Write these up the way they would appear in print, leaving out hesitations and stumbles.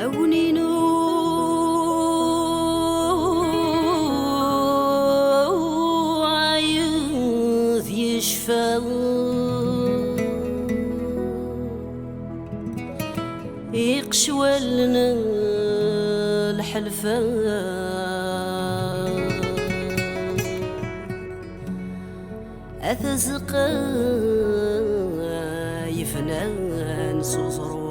أونينو عايذ يشفى يقشوى لنا الحلفة أثزق يفنان صوصروا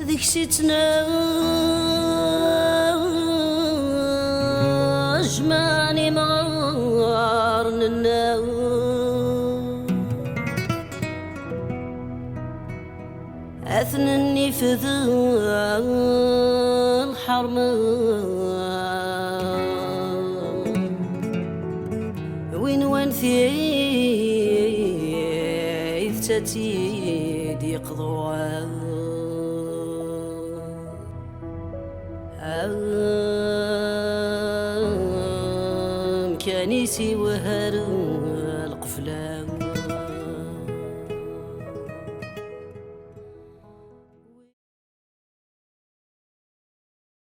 ذيك شتنا جمعني مارننا أثنني في ذا الحرم وين وانثي تتيد يقضوا كانيسي وهر القفلة